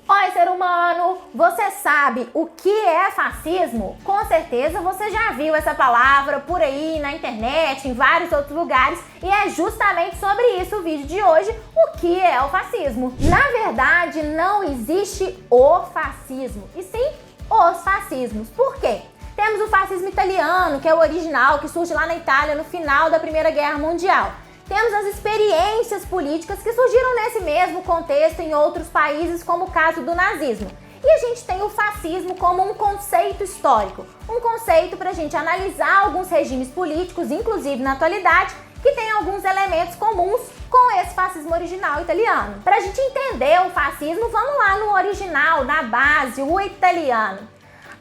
Oi, ser humano! Você sabe o que é fascismo? Com certeza você já viu essa palavra por aí na internet, em vários outros lugares, e é justamente sobre isso o vídeo de hoje, o que é o fascismo. Na verdade, não existe o fascismo, e sim os fascismos. Por quê? Temos o fascismo italiano, que é o original, que surge lá na Itália no final da Primeira Guerra Mundial. Temos as experiências políticas que surgiram nesse mesmo contexto em outros países, como o caso do nazismo. E a gente tem o fascismo como um conceito histórico, um conceito para a gente analisar alguns regimes políticos, inclusive na atualidade, que tem alguns elementos comuns com esse fascismo original italiano. Para a gente entender o fascismo, vamos lá no original, na base, o italiano.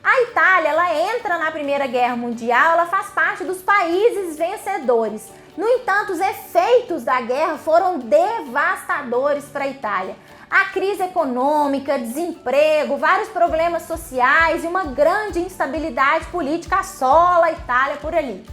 A Itália, ela entra na Primeira Guerra Mundial, ela faz parte dos países vencedores. No entanto, os efeitos da guerra foram devastadores para a Itália. A crise econômica, desemprego, vários problemas sociais e uma grande instabilidade política assola a Itália por ali.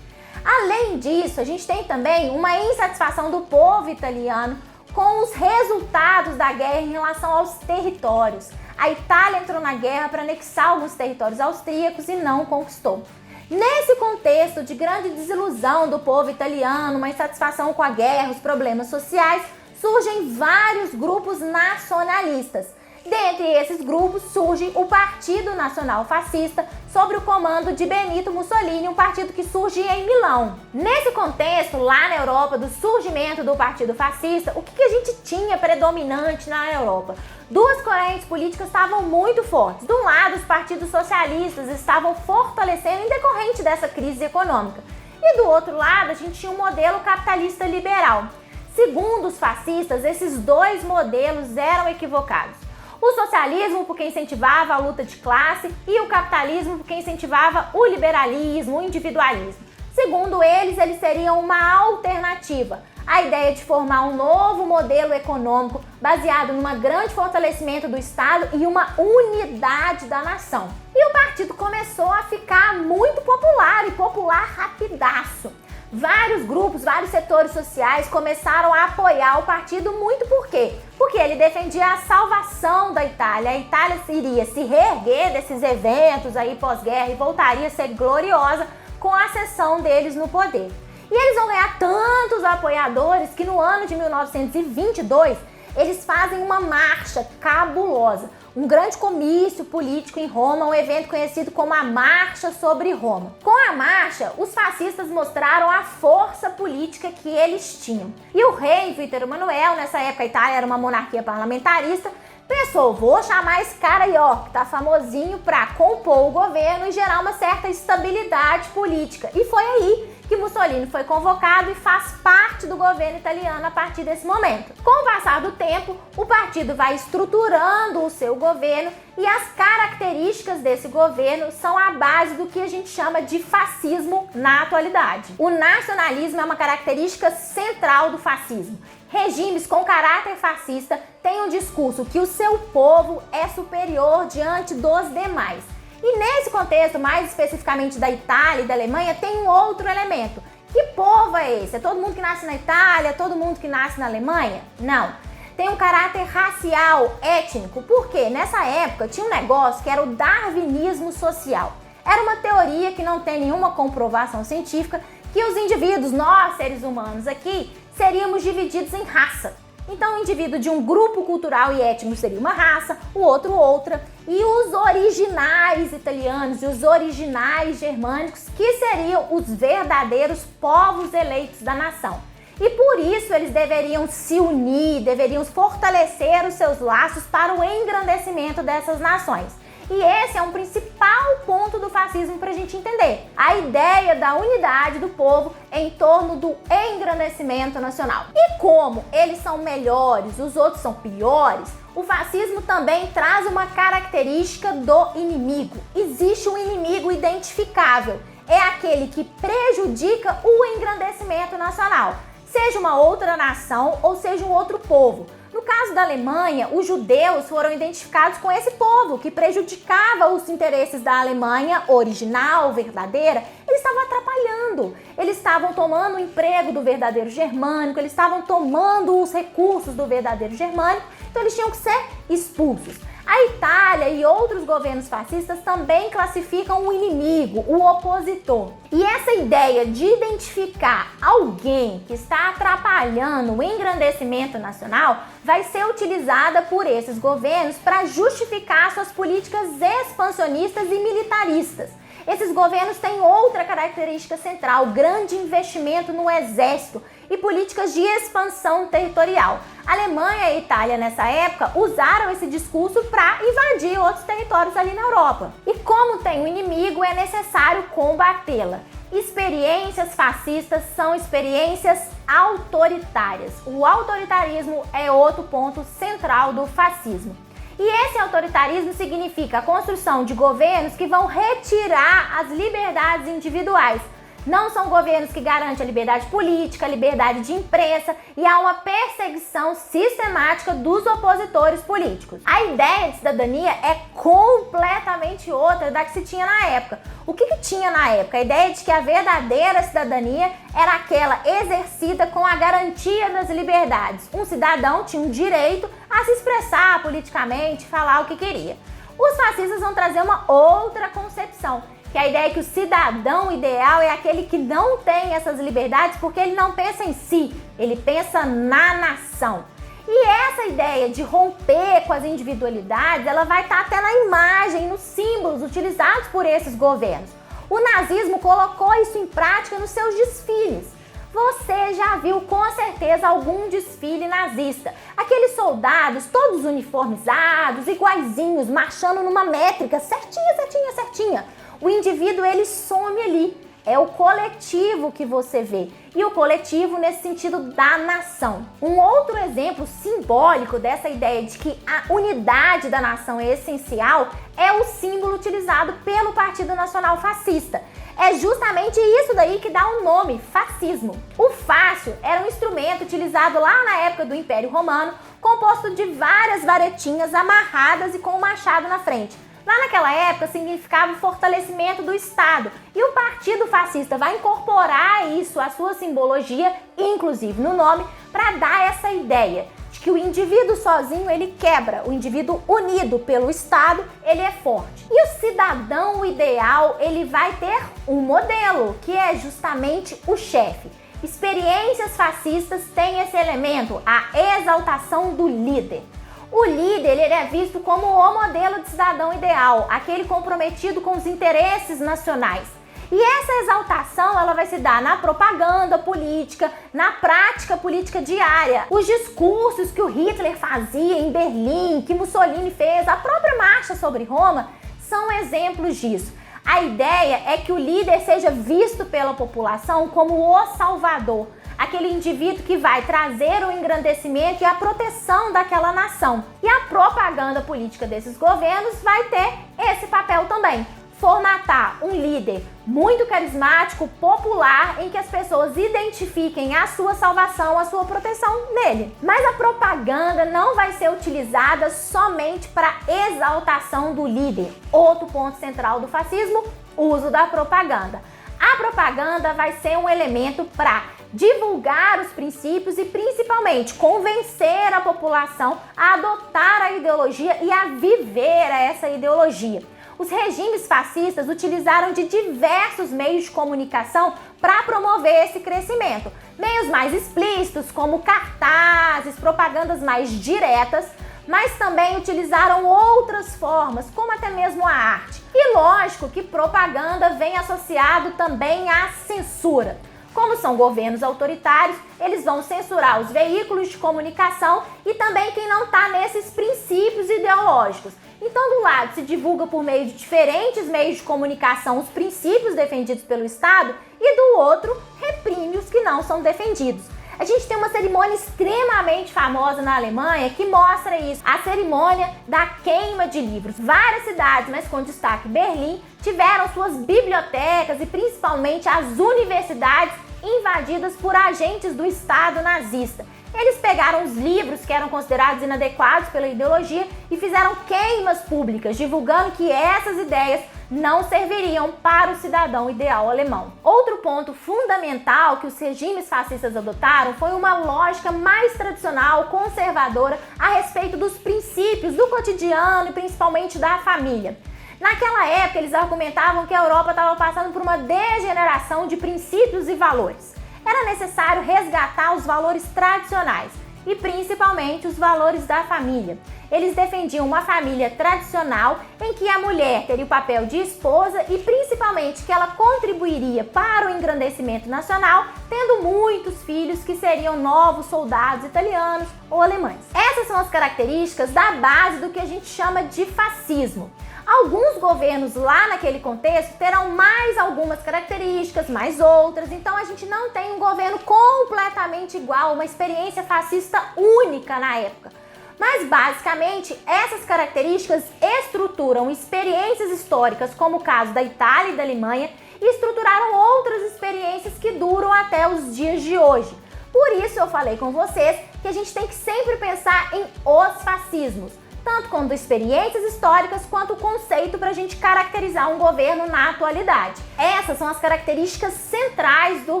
Além disso, a gente tem também uma insatisfação do povo italiano com os resultados da guerra em relação aos territórios. A Itália entrou na guerra para anexar alguns territórios austríacos e não conquistou. Nesse contexto de grande desilusão do povo italiano, uma insatisfação com a guerra, os problemas sociais, surgem vários grupos nacionalistas. Dentre esses grupos surge o Partido Nacional Fascista, sob o comando de Benito Mussolini, um partido que surge em Milão. Nesse contexto, lá na Europa, do surgimento do Partido Fascista, o que a gente tinha predominante na Europa? Duas correntes políticas estavam muito fortes. De um lado, os partidos socialistas estavam fortalecendo em decorrente dessa crise econômica. E do outro lado, a gente tinha um modelo capitalista liberal. Segundo os fascistas, esses dois modelos eram equivocados. O socialismo porque incentivava a luta de classe e o capitalismo porque incentivava o liberalismo, o individualismo. Segundo eles seriam uma alternativa. A ideia de formar um novo modelo econômico baseado num grande fortalecimento do Estado e uma unidade da nação. E o partido começou a ficar muito popular e popular rapidaço. Vários grupos, vários setores sociais começaram a apoiar o partido muito por quê? Porque ele defendia a salvação da Itália. A Itália iria se reerguer desses eventos aí pós-guerra e voltaria a ser gloriosa com a ascensão deles no poder. E eles vão ganhar tantos apoiadores que no ano de 1922 eles fazem uma marcha cabulosa, um grande comício político em Roma, um evento conhecido como a Marcha sobre Roma. Com a marcha, os fascistas mostraram a força política que eles tinham. E o rei Vítor Emanuel, nessa época a Itália era uma monarquia parlamentarista, pensou, vou chamar esse cara aí, ó, que tá famosinho pra compor o governo e gerar uma certa estabilidade política. E foi aí que Mussolini foi convocado e faz parte do governo italiano a partir desse momento. Com o passar do tempo, o partido vai estruturando o seu governo e as características desse governo são a base do que a gente chama de fascismo na atualidade. O nacionalismo é uma característica central do fascismo. Regimes com caráter fascista têm um discurso que o seu povo é superior diante dos demais. E nesse contexto, mais especificamente da Itália e da Alemanha, tem um outro elemento. Que povo é esse? É todo mundo que nasce na Itália? É todo mundo que nasce na Alemanha? Não. Tem um caráter racial, étnico. Por quê? Nessa época tinha um negócio que era o darwinismo social. Era uma teoria que não tem nenhuma comprovação científica que os indivíduos, nós seres humanos aqui, seríamos divididos em raça. Então o indivíduo de um grupo cultural e étnico seria uma raça, o outro outra, e os originais italianos e os originais germânicos que seriam os verdadeiros povos eleitos da nação. E por isso eles deveriam se unir, deveriam fortalecer os seus laços para o engrandecimento dessas nações. E esse é um principal ponto do fascismo para a gente entender. A ideia da unidade do povo em torno do engrandecimento nacional. E como eles são melhores, os outros são piores, o fascismo também traz uma característica do inimigo. Existe um inimigo identificável. É aquele que prejudica o engrandecimento nacional. Seja uma outra nação ou seja um outro povo. No caso da Alemanha, os judeus foram identificados com esse povo que prejudicava os interesses da Alemanha original, verdadeira. Eles estavam atrapalhando, eles estavam tomando o emprego do verdadeiro germânico, eles estavam tomando os recursos do verdadeiro germânico, então eles tinham que ser expulsos. A A Itália e outros governos fascistas também classificam o inimigo, o opositor. E essa ideia de identificar alguém que está atrapalhando o engrandecimento nacional vai ser utilizada por esses governos para justificar suas políticas expansionistas e militaristas. Esses governos têm outra característica central: grande investimento no exército e políticas de expansão territorial. A Alemanha e a Itália, nessa época, usaram esse discurso para invadir outros territórios ali na Europa. E como tem um inimigo, é necessário combatê-la. Experiências fascistas são experiências autoritárias. O autoritarismo é outro ponto central do fascismo. E esse autoritarismo significa a construção de governos que vão retirar as liberdades individuais. Não são governos que garantem a liberdade política, a liberdade de imprensa, e há uma perseguição sistemática dos opositores políticos. A ideia de cidadania é completamente outra da que se tinha na época. O que tinha na época? A ideia de que a verdadeira cidadania era aquela exercida com a garantia das liberdades. Um cidadão tinha o direito a se expressar politicamente, falar o que queria. Os fascistas vão trazer uma outra concepção, que a ideia é que o cidadão ideal é aquele que não tem essas liberdades porque ele não pensa em si, ele pensa na nação. E essa ideia de romper com as individualidades, ela vai estar até na imagem, nos símbolos utilizados por esses governos. O nazismo colocou isso em prática nos seus desfiles. Você já viu com certeza algum desfile nazista. Aqueles soldados todos uniformizados, iguaizinhos, marchando numa métrica certinha. O indivíduo, ele some ali. É o coletivo que você vê. E o coletivo nesse sentido da nação. Um outro exemplo simbólico dessa ideia de que a unidade da nação é essencial é o símbolo utilizado pelo Partido Nacional Fascista. É justamente isso daí que dá o nome, fascismo. O fácio era um instrumento utilizado lá na época do Império Romano, composto de várias varetinhas amarradas e com um machado na frente. Lá naquela época significava o fortalecimento do Estado, e o Partido Fascista vai incorporar isso à sua simbologia, inclusive no nome, para dar essa ideia de que o indivíduo sozinho ele quebra, o indivíduo unido pelo Estado ele é forte. E o cidadão ideal ele vai ter um modelo, que é justamente o chefe. Experiências fascistas têm esse elemento, a exaltação do líder. O líder ele é visto como o modelo de cidadão ideal, aquele comprometido com os interesses nacionais. E essa exaltação ela vai se dar na propaganda política, na prática política diária. Os discursos que o Hitler fazia em Berlim, que Mussolini fez, a própria marcha sobre Roma, são exemplos disso. A ideia é que o líder seja visto pela população como o salvador, aquele indivíduo que vai trazer o engrandecimento e a proteção daquela nação. E a propaganda política desses governos vai ter esse papel também. Formatar um líder muito carismático, popular, em que as pessoas identifiquem a sua salvação, a sua proteção nele. Mas a propaganda não vai ser utilizada somente para exaltação do líder. Outro ponto central do fascismo, o uso da propaganda. A propaganda vai ser um elemento para divulgar os princípios e principalmente convencer a população a adotar a ideologia e a viver essa ideologia. Os regimes fascistas utilizaram de diversos meios de comunicação para promover esse crescimento. Meios mais explícitos, como cartazes, propagandas mais diretas, mas também utilizaram outras formas, como até mesmo a arte. E lógico que propaganda vem associado também à censura. Como são governos autoritários, eles vão censurar os veículos de comunicação e também quem não está nesses princípios ideológicos. Então, do lado, se divulga por meio de diferentes meios de comunicação os princípios defendidos pelo Estado e do outro, reprime os que não são defendidos. A gente tem uma cerimônia extremamente famosa na Alemanha que mostra isso, a cerimônia da queima de livros. Várias cidades, mas com destaque Berlim, tiveram suas bibliotecas e principalmente as universidades invadidas por agentes do Estado nazista. Eles pegaram os livros que eram considerados inadequados pela ideologia e fizeram queimas públicas, divulgando que essas ideias não serviriam para o cidadão ideal alemão. Outro ponto fundamental que os regimes fascistas adotaram foi uma lógica mais tradicional, conservadora, a respeito dos princípios do cotidiano e principalmente da família. Naquela época, eles argumentavam que a Europa estava passando por uma degeneração de princípios e valores. Era necessário resgatar os valores tradicionais e principalmente os valores da família. Eles defendiam uma família tradicional em que a mulher teria o papel de esposa e principalmente que ela contribuiria para o engrandecimento nacional, tendo muitos filhos que seriam novos soldados italianos ou alemães. Essas são as características da base do que a gente chama de fascismo. Alguns governos lá naquele contexto terão mais algumas características, mais outras, então a gente não tem um governo completamente igual, uma experiência fascista única na época. Mas basicamente essas características estruturam experiências históricas, como o caso da Itália e da Alemanha, e estruturaram outras experiências que duram até os dias de hoje. Por isso eu falei com vocês que a gente tem que sempre pensar em os fascismos, tanto quanto experiências históricas, quanto o conceito para a gente caracterizar um governo na atualidade. Essas são as características centrais do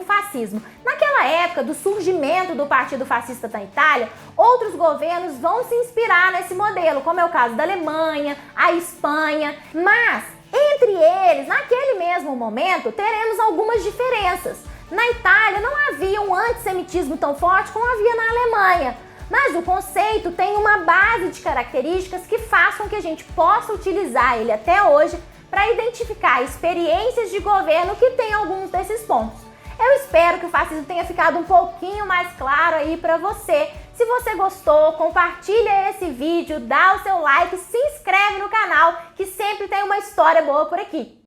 fascismo. Naquela época do surgimento do Partido Fascista na Itália, outros governos vão se inspirar nesse modelo, como é o caso da Alemanha, a Espanha, mas entre eles, naquele mesmo momento, teremos algumas diferenças. Na Itália não havia um antissemitismo tão forte como havia na Alemanha, mas o conceito tem uma base de características que façam que a gente possa utilizar ele até hoje para identificar experiências de governo que tem alguns desses pontos. Eu espero que o fascismo tenha ficado um pouquinho mais claro aí para você. Se você gostou, compartilha esse vídeo, dá o seu like, se inscreve no canal, que sempre tem uma história boa por aqui.